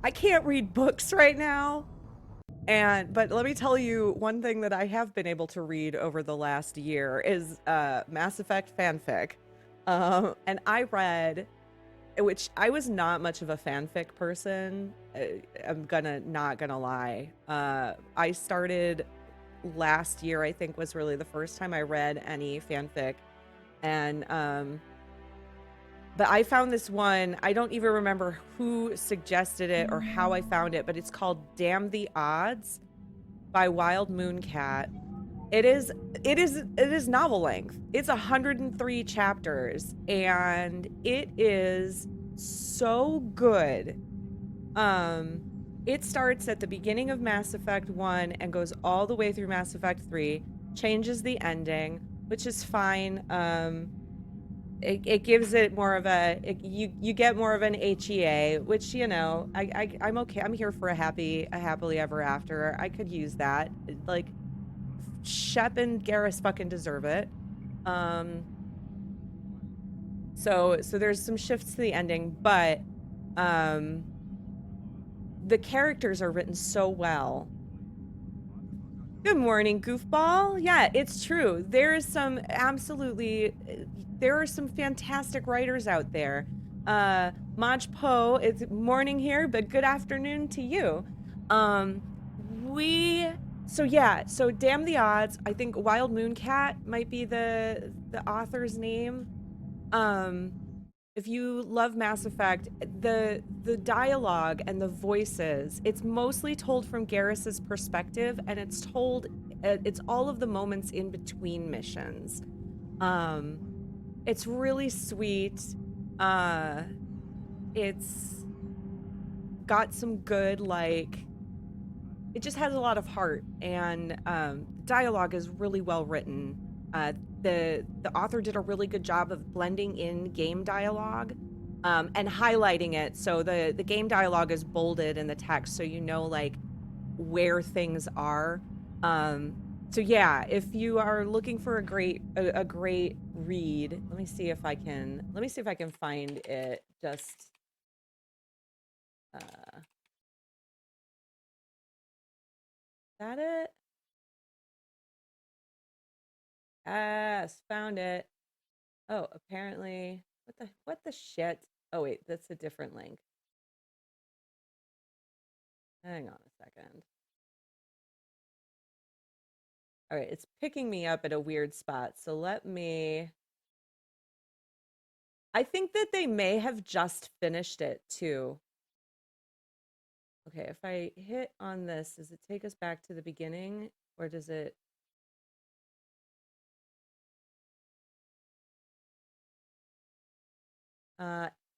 I can't read books right now. But let me tell you one thing that I have been able to read over the last year is Mass Effect fanfic. And I read, which I was not much of a fanfic person. I'm not gonna lie. I started last year, I think was really the first time I read any fanfic. And but I found this one, I don't even remember who suggested it or how I found it, but it's called Damn the Odds by Wild Moon Cat. It is novel length. It's 103 chapters and it is so good. It starts at the beginning of Mass Effect 1 and goes all the way through Mass Effect 3, changes the ending, which is fine. It gives it more of you get more of an HEA, which, you know, I'm okay. I'm here for a happily ever after. I could use that. Like, Shep and Garrus fucking deserve it. So there's some shifts to the ending, but the characters are written so well. Good morning, goofball. Yeah, it's true. There are some fantastic writers out there. Maj Po, it's morning here, but good afternoon to you. So Damn the Odds, I think Wild Moon Cat might be the author's name. If you love Mass Effect, the dialogue and the voices, it's mostly told from Garrus's perspective, and it's all of the moments in between missions. It's really sweet. It's got some good, like, it just has a lot of heart, and dialogue is really well written. The author did a really good job of blending in game dialogue and highlighting it. So the game dialogue is bolded in the text, so you know, like, where things are. So yeah, if you are looking for a great read, let me see if I can find it. Just that it? Yes, found it. Oh, apparently, what the shit? Oh wait, that's a different link. Hang on a second. All right, it's picking me up at a weird spot. So I think that they may have just finished it too. Okay, if I hit on this, does it take us back to the beginning or does it?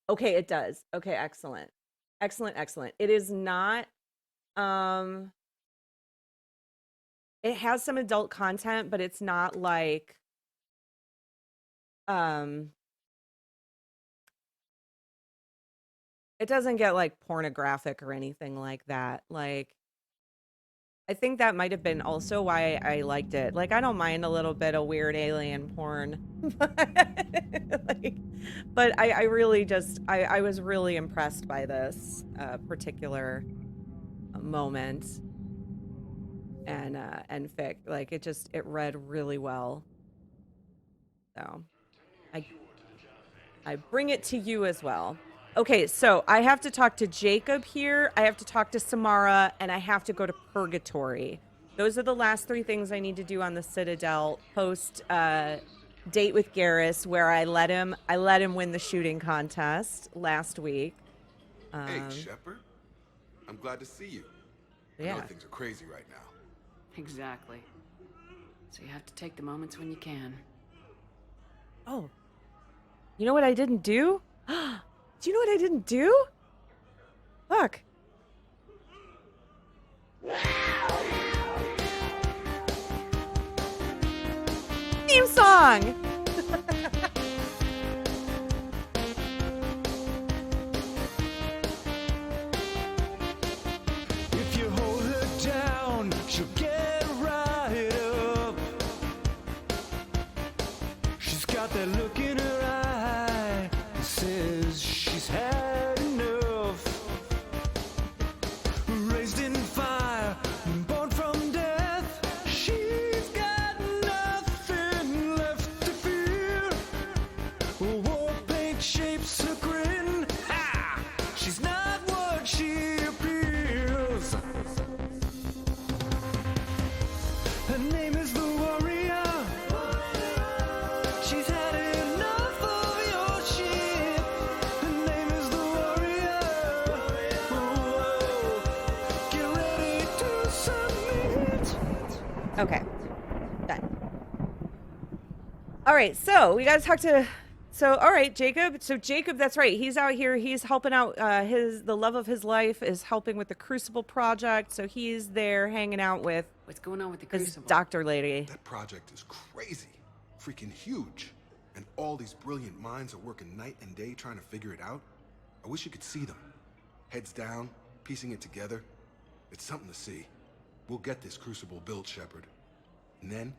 Okay, it does. Okay, excellent. Excellent. It is not, it has some adult content, but it's not like, it doesn't get like pornographic or anything like that. Like, I think that might have been also why I liked it. Like, I don't mind a little bit of weird alien porn. But I really just, I was really impressed by this particular moment. And fic. Like, it read really well. So I bring it to you as well. Okay, so I have to talk to Jacob here, I have to talk to Samara, and I have to go to Purgatory. Those are the last three things I need to do on the Citadel post date with Garrus, where I let him win the shooting contest last week. Hey, Shepard. I'm glad to see you. Yeah. I know things are crazy right now. Exactly. So you have to take the moments when you can. Oh. You know what I didn't do? Do you know what I didn't do? Look. Theme song! If you hold her down, she'll get right up. She's got that look in her eye that says she's had enough. shapes her grin. Ha! She's not what she appears. Her name is the Warrior. She's had enough of your shit. Her name is the Warrior. Whoa. Get ready to submit. Okay. Done. All right, so we got to talk to. So, all right, Jacob. So Jacob, that's right. He's out here. He's helping out. The love of his life is helping with the Crucible project. So he's there hanging out with What's going on with the his Crucible? doctor lady. That project is crazy. Freaking huge. And all these brilliant minds are working night and day trying to figure it out. I wish you could see them. Heads down, piecing it together. It's something to see. We'll get this Crucible built, Shepard. And then,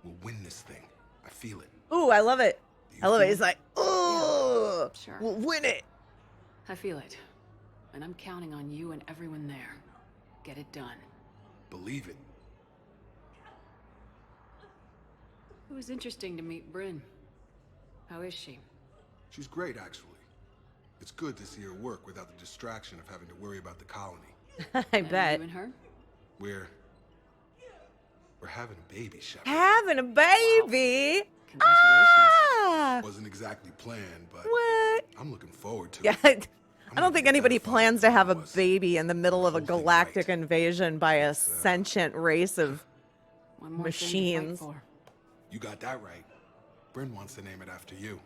we'll win this thing. I feel it. Ooh, I love it. Do you I love it. feel He's like, oh, Sure. we'll win it. I feel it. And I'm counting on you and everyone there. Get it done. Believe it. It was interesting to meet Bryn. How is she? She's great, actually. It's good to see her work without the distraction of having to worry about the colony. I And bet. You and her? We're having a baby, Shepard. Having a baby. Congratulations. Ah, Wasn't exactly planned, but what? I'm looking forward to Yeah, it. I don't think anybody plans to have a Was. baby in the middle of a The whole thing galactic right. invasion by a sentient race of One more machines. Thing to fight You got that right. Bryn wants to name it after you.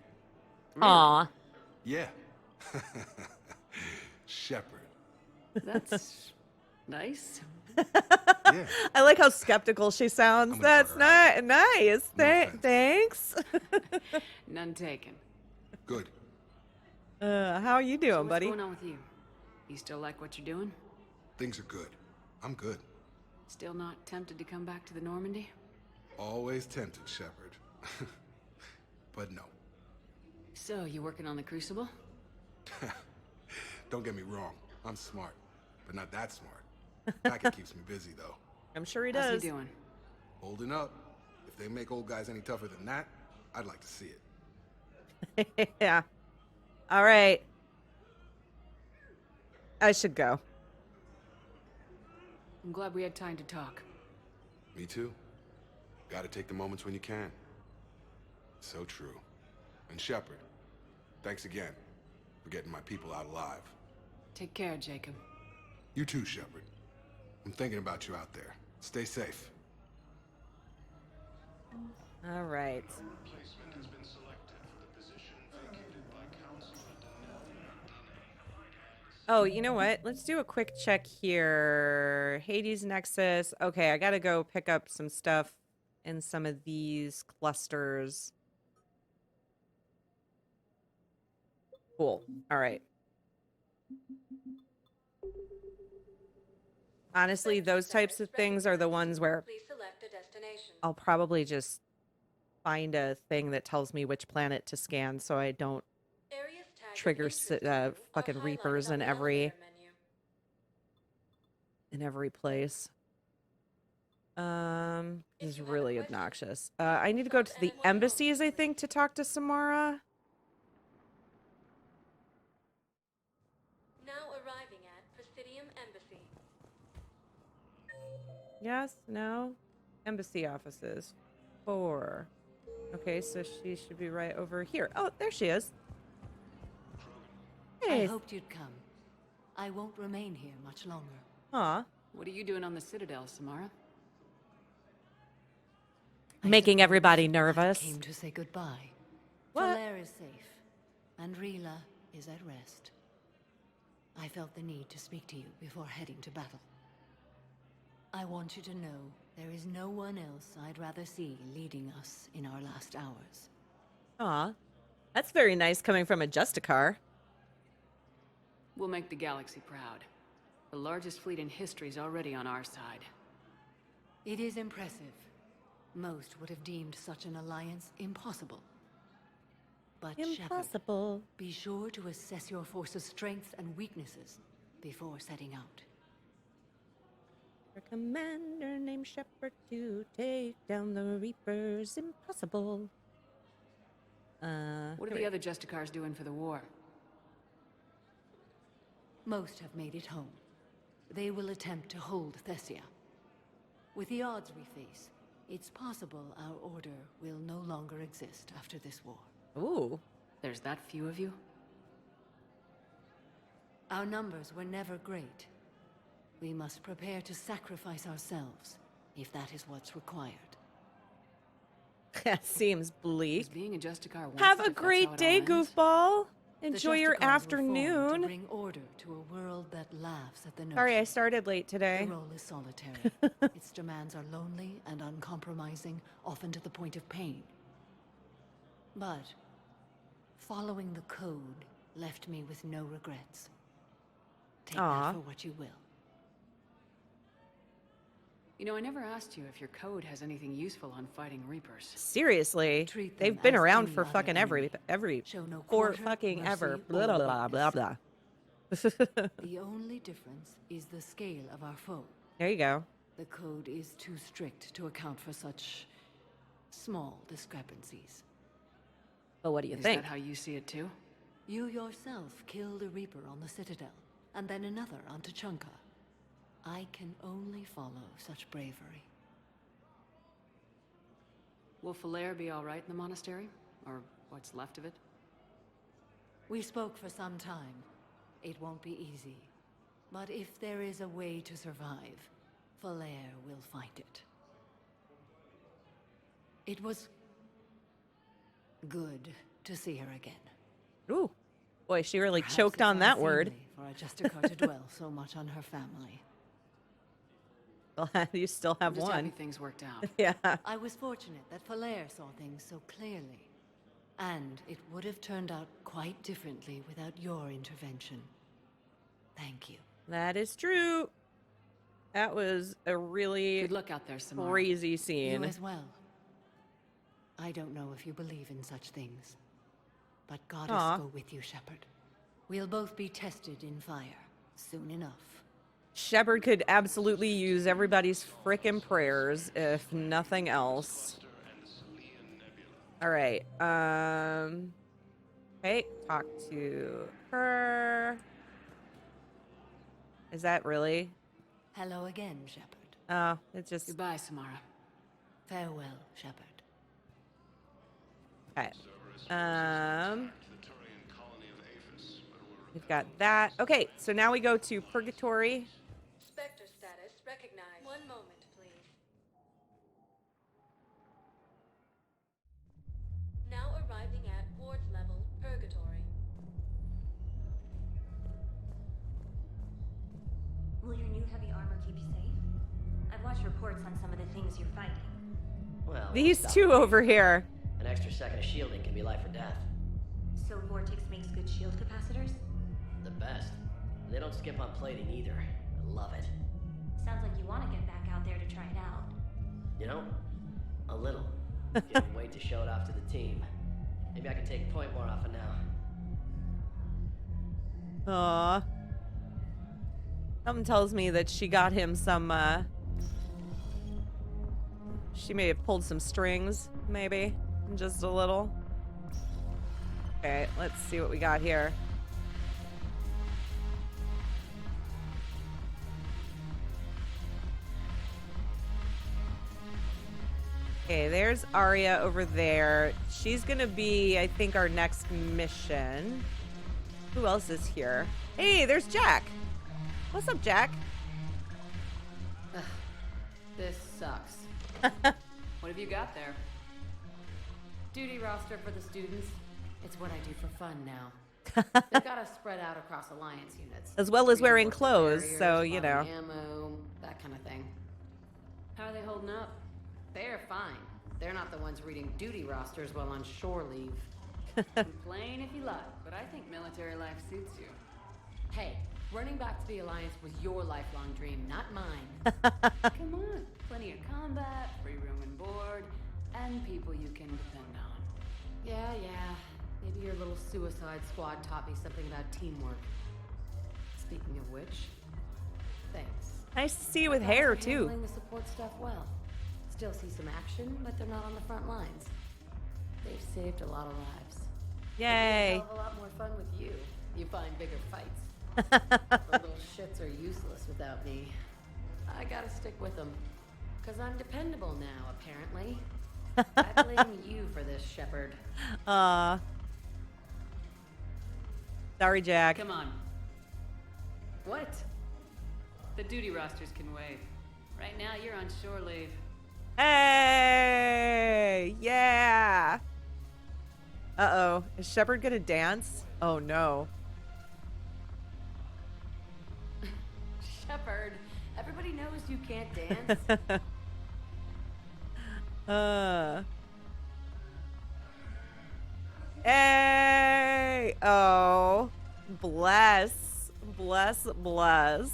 for. Aw. Yeah. Shepard. That's nice. Yeah. I like how skeptical she sounds. I'm gonna That's put her not nice. No offense. Thanks. None taken. Good. How are you doing, So what's buddy? going on with you? You still like what you're doing? Things are good. I'm good. Still not tempted to come back to the Normandy? Always tempted, Shepard. But no. So, you working on the Crucible? Don't get me wrong. I'm smart, but not that smart. Packet keeps me busy, though. I'm sure he How's does. he doing? Holding up. If they make old guys any tougher than that, I'd like to see it. Yeah. All right. I should go. I'm glad we had time to talk. Me too. Gotta take the moments when you can. So true. And Shepard, thanks again for getting my people out alive. Take care, Jacob. You too, Shepard. I'm thinking about you out there. Stay safe. All right. Oh, you know what? Let's do a quick check here. Hades Nexus. Okay, I gotta go pick up some stuff in some of these clusters. Cool. All right. Honestly, those types of things are the ones where Please select a destination. I'll probably just find a thing that tells me which planet to scan so I don't Areas tagged as trigger interest to you are fucking highlighted reapers on in the every elevator menu. place. This is really obnoxious. I need to go to the embassies, I think, to talk to Samara. Now arriving at Presidium Embassy. Yes, no? Embassy offices. 4. Okay, so she should be right over here. Oh, there she is. I Hey. hoped you'd come. I won't remain here much longer. Aw. What are you doing on the Citadel, Samara? Making everybody I nervous. came to say goodbye. What? Valaire is safe, and Rila is at rest. I felt the need to speak to you before heading to battle. I want you to know there is no one else I'd rather see leading us in our last hours. Aw. That's very nice coming from a Justicar. We'll make the galaxy proud. The largest fleet in history is already on our side. It is impressive. Most would have deemed such an alliance impossible. But Shepard, Impossible. be sure to assess your force's strengths and weaknesses before setting out. A commander named Shepard to take down the Reapers. Impossible. What are the other Justicars doing for the war? Most have made it home. They will attempt to hold Thessia. With the odds we face, it's possible our order will no longer exist after this war. Ooh. There's that few of you? Our numbers were never great. We must prepare to sacrifice ourselves, if that is what's required. That seems bleak. Is being a Justicar worth Have it a if that's great how it day, all ends? goofball. The Enjoy your Justicars were formed afternoon. to bring order to a world that laughs at the notion. Sorry, I started late The today. role is solitary. Its demands are lonely and uncompromising, often to the point of pain. But following the code left me with no regrets. Take Aw. that for what you will. You know, I never asked you if your code has anything useful on fighting Reapers. Seriously, Treat them they've been as around any for other fucking enemy. every Show no for quarter, fucking mercy, ever. or Blah blah blah blah weakness. blah. The only difference is the scale of our foe. There you go. The code is too strict to account for such small discrepancies. But what do you Is think? that how you see it too? You yourself killed a Reaper on the Citadel, and then another on Tuchanka. I can only follow such bravery. Will Falair be all right in the monastery? Or what's left of it? We spoke for some time. It won't be easy. But if there is a way to survive, Falair will find it. It was good to see her again. Ooh, boy, she really Perhaps choked it's on that word. unseemly for a Justicar to dwell so much on her family. Glad you still have I'm just happy one. things worked out. Yeah. I was fortunate that Falair saw things so clearly. And it would have turned out quite differently without your intervention. Thank you. That is true. That was a really Good luck out there, Samara. crazy You scene. as well. I don't know if you believe in such things, but goddess Aw. go with you, Shepard. We'll both be tested in fire soon enough. Shepard could absolutely use everybody's frickin' prayers, if nothing else. All right. Okay, talk to her. Is that really? Hello again, Shepard. Oh, it's just Goodbye, Samara. Farewell, Shepard. okay. We've got that. Okay, so now we go to Purgatory. Spectre status recognized. One moment, please. Now arriving at wards level, Purgatory. Will your new heavy armor keep you safe? I've watched reports on some of the things you're fighting. Well, These stop two it. over here. An extra second of shielding can be life or death. So Vortex makes good shield capacitors? The best. They don't skip on plating either. I love it. Sounds like you want to get back out there to try it out. You know? A little. Can't wait to show it off to the team. Maybe I can take a point more often now. Aw. Something tells me that she got him some, she may have pulled some strings, maybe. Just a little. Okay, let's see what we got here. Okay, there's Arya over there. She's gonna be, I think, our next mission. Who else is here? Hey, there's Jack. What's up, Jack? This sucks. What have you got there? Duty roster for the students. It's what I do for fun now. They've got us spread out across Alliance units. As well as wearing Reinforcing clothes, barriers, so, you know. bombing ammo, that kind of thing. How are they holding up? They're fine. They're not the ones reading duty rosters while on shore leave. Complain if you like, but I think military life suits you. Hey, running back to the Alliance was your lifelong dream, not mine. Come on, plenty of combat, free room and board, and people you can depend on. Yeah. Maybe your little suicide squad taught me something about teamwork. Speaking of which, thanks. Nice to see you with Guys hair, are too. handling the support stuff well. Still see some action, but they're not on the front lines. They've saved a lot of lives. Yay. It'd be a hell of a lot more fun with you. You find bigger fights. The little shits are useless without me. I gotta stick with them. Because I'm dependable now, apparently. I blame you for this, Shepard. Sorry, Jack. Come on. What? The duty rosters can wait. Right now, you're on shore leave. Hey! Yeah! Uh-oh. Is Shepard gonna dance? Oh, no. Shepard, everybody knows you can't dance. Hey! Oh. Bless. Bless, bless.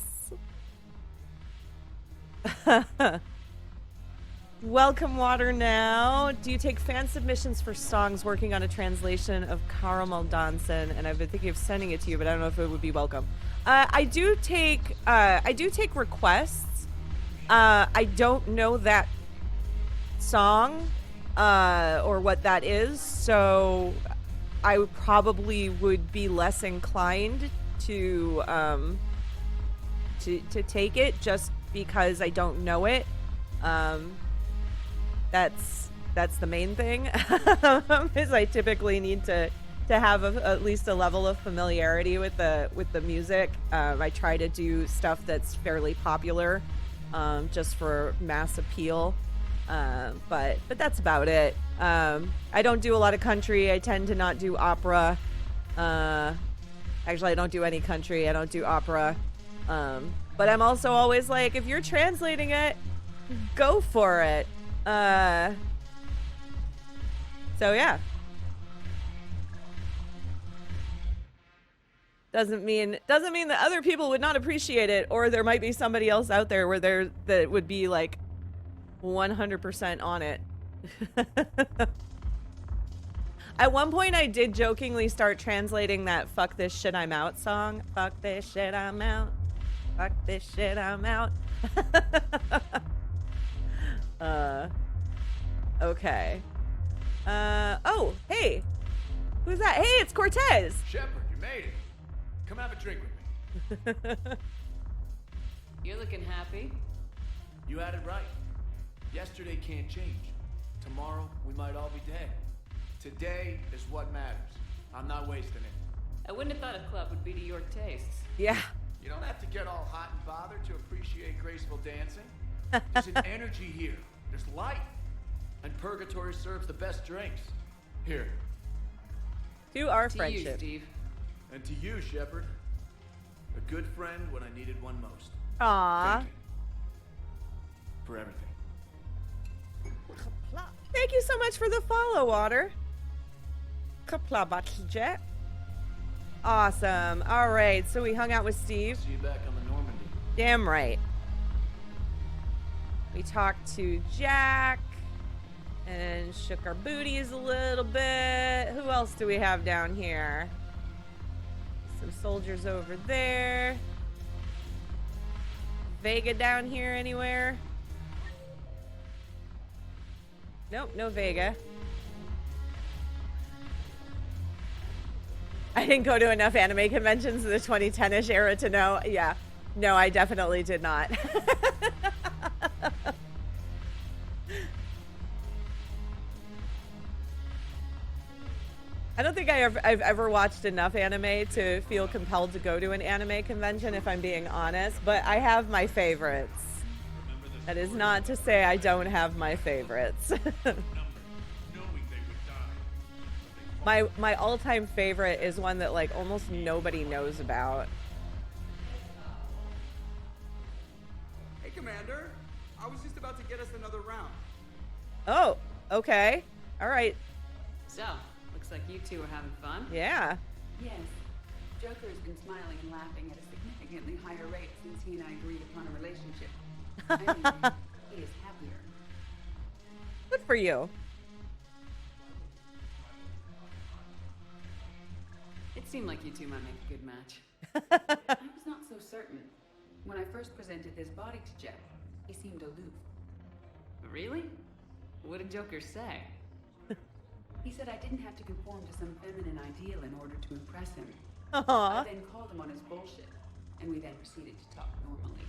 Welcome, Water Now. Do you take fan submissions for songs working on a translation of Caramel Danson? And I've been thinking of sending it to you, but I don't know if it would be welcome. I do take requests. I don't know that song or what that is, so I probably would be less inclined to take it just because I don't know it. That's the main thing. Is I typically need to have at least a level of familiarity with the music. I try to do stuff that's fairly popular, just for mass appeal. But that's about it. I don't do a lot of country. I tend to not do opera. Actually, I don't do any country. I don't do opera. But I'm also always like, if you're translating it, go for it. So yeah. Doesn't mean that other people would not appreciate it, or there might be somebody else out there where that would be like 100% on it. At one point I did jokingly start translating that "Fuck This Shit I'm Out" song. Fuck this shit I'm out. Fuck this shit I'm out. Okay. Oh, hey. Who's that? Hey, it's Cortez. Shepard, you made it. Come have a drink with me. You're looking happy. You had it right. Yesterday can't change. Tomorrow, we might all be dead. Today is what matters. I'm not wasting it. I wouldn't have thought a club would be to your tastes. Yeah. You don't have to get all hot and bothered to appreciate graceful dancing. There's an energy here. There's light. And Purgatory serves the best drinks. Here. To our To friendship. you, Steve. And to you, Shepard. A good friend when I needed one most. Aw. Thank you. For everything. Thank you so much for the follow, Water. Kaplabatjet. Awesome. All right, so we hung out with Steve. See you back on the Normandy. Damn right. We talked to Jack and shook our booties a little bit. Who else do we have down here? Some soldiers over there. Vega down here anywhere? Nope, no Vega. I didn't go to enough anime conventions in the 2010-ish era to know. Yeah. No, I definitely did not. I don't think I've ever watched enough anime to feel compelled to go to an anime convention, if I'm being honest, but I have my favorites. That is not to say I don't have my favorites. My all-time favorite is one that like almost nobody knows about. Hey, Commander. I was just about to get us another round. Oh, okay. All right. So, looks like you two are having fun. Yeah. Yes. Joker has been smiling and laughing at a significantly higher rate since he and I agreed upon a relationship. I mean, he is happier. Good for you. It seemed like you two might make a good match. I was not so certain. When I first presented this body to Jeff, he seemed aloof. Really? What did Joker say? He said I didn't have to conform to some feminine ideal in order to impress him. Aww. I then called him on his bullshit, and we then proceeded to talk normally.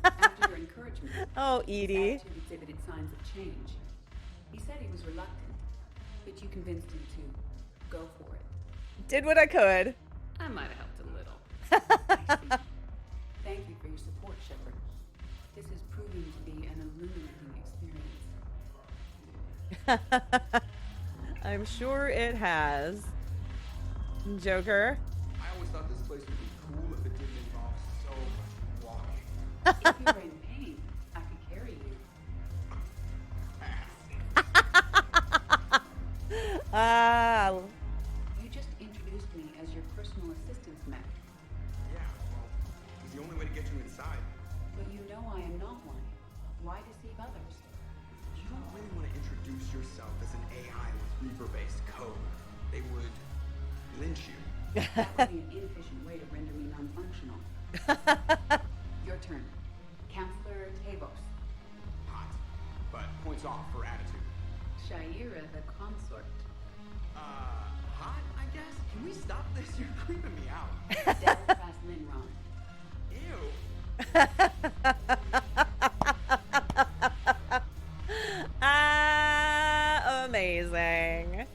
After your encouragement, Oh, his Edie. attitude exhibited signs of change. He said he was reluctant, but you convinced him to go for it. Did what I could. I might have helped a little. I see. Thank you for your support, Shepard. This is proving to be an illuminating experience. I'm sure it has. Joker. I always thought this place would be cool if it didn't involve so much walking. If you were in pain, I could carry you. You just introduced me as your personal assistance mech. Yeah, well, it's the only way to get you inside. But you know I am not one. Why deceive others? You don't really want to introduce yourself as an AI with Reaper-based code. They would lynch you. That would be an inefficient way to render me non-functional. Your turn. Counselor Tavos. Hot, but points off for attitude. Shaira the consort. Hot, I guess? Can we stop this? You're creeping me out. Devil Fast Linron. Ew. Amazing.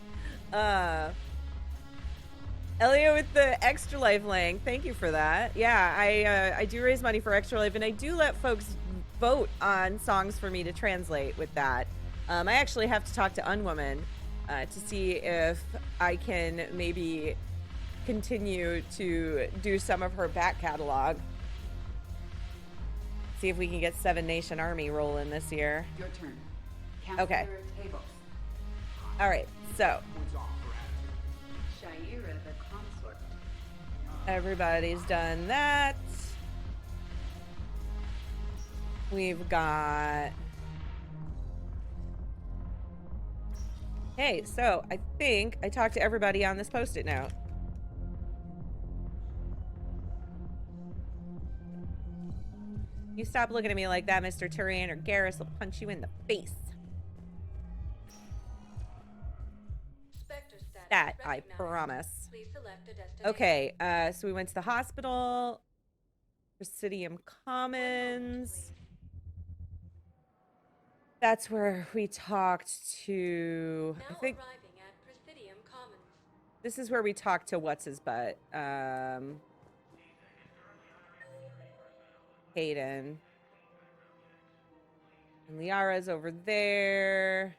Elio with the Extra Life link. Thank you for that. Yeah, I do raise money for Extra Life, and I do let folks vote on songs for me to translate with that. I actually have to talk to Unwoman to see if I can maybe continue to do some of her back catalog. See if we can get Seven Nation Army rolling this year. Your turn. Counselor Okay. Tavos. All right, so Points off for attitude. Shaira the consort. everybody's done that. We've got... Hey, so I think I talked to everybody on this Post-it note. You stop looking at me like that, Mr. Turian, or Garrus will punch you in the face. Spectre status That I recognized. promise. Please select a destination. Okay, so we went to the hospital. Presidium Commons. That's where we talked to... Now I think arriving at Presidium Commons. this is where we talked to what's-his-butt. Hayden. And Liara's over there.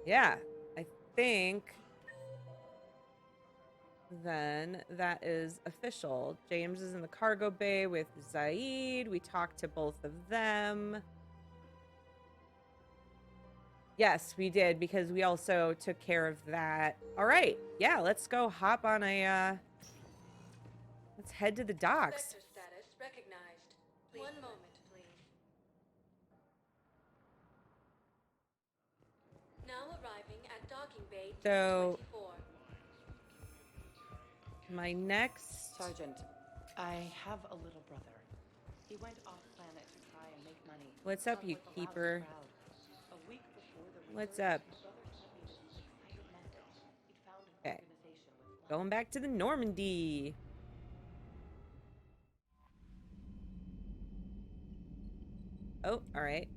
Yeah, I think then that is official. James is in the cargo bay with Zaid. We talked to both of them. Yes, we did, because we also took care of that. All right, yeah, let's go hop on a, let's head to the docks. Spectre status recognized. One moment, please. Now arriving at docking bay So- 224. My next... Sergeant, I have a little brother. He went off planet to try and make money. What's up, Hung you with the keeper? loudest crowd. A week before the What's rebirth, up? my brother told me that this excited mentor. He'd found an Okay. organization with Going back to the Normandy. Oh, all right.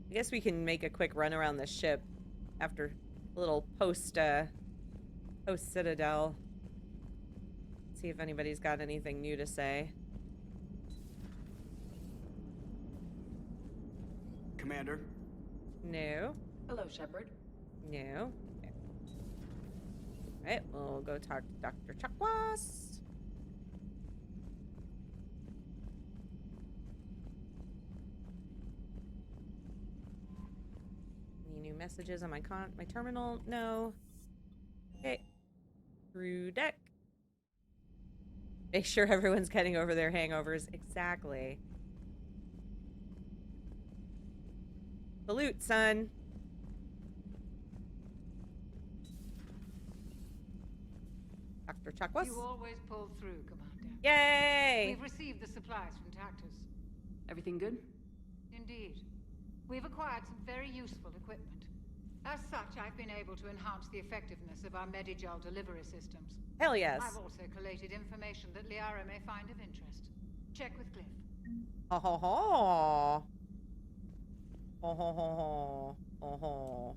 I guess we can make a quick run around the ship after a little post Citadel. See if anybody's got anything new to say. Commander? No. Hello, Shepard. No. Okay. All right, we'll go talk to Dr. Chakwas. Any new messages on my terminal? No. Okay. Through deck. Make sure everyone's getting over their hangovers. Exactly. Salute, son. Dr. Chakwas. You always pull through, Commander. Yay! We've received the supplies from Tactus. Everything good? Indeed. We've acquired some very useful equipment. As such, I've been able to enhance the effectiveness of our Medigel delivery systems. Hell yes. I've also collated information that Liara may find of interest. Check with Cliff. Ho ho ho. Ho ho ho ho. Ho ho.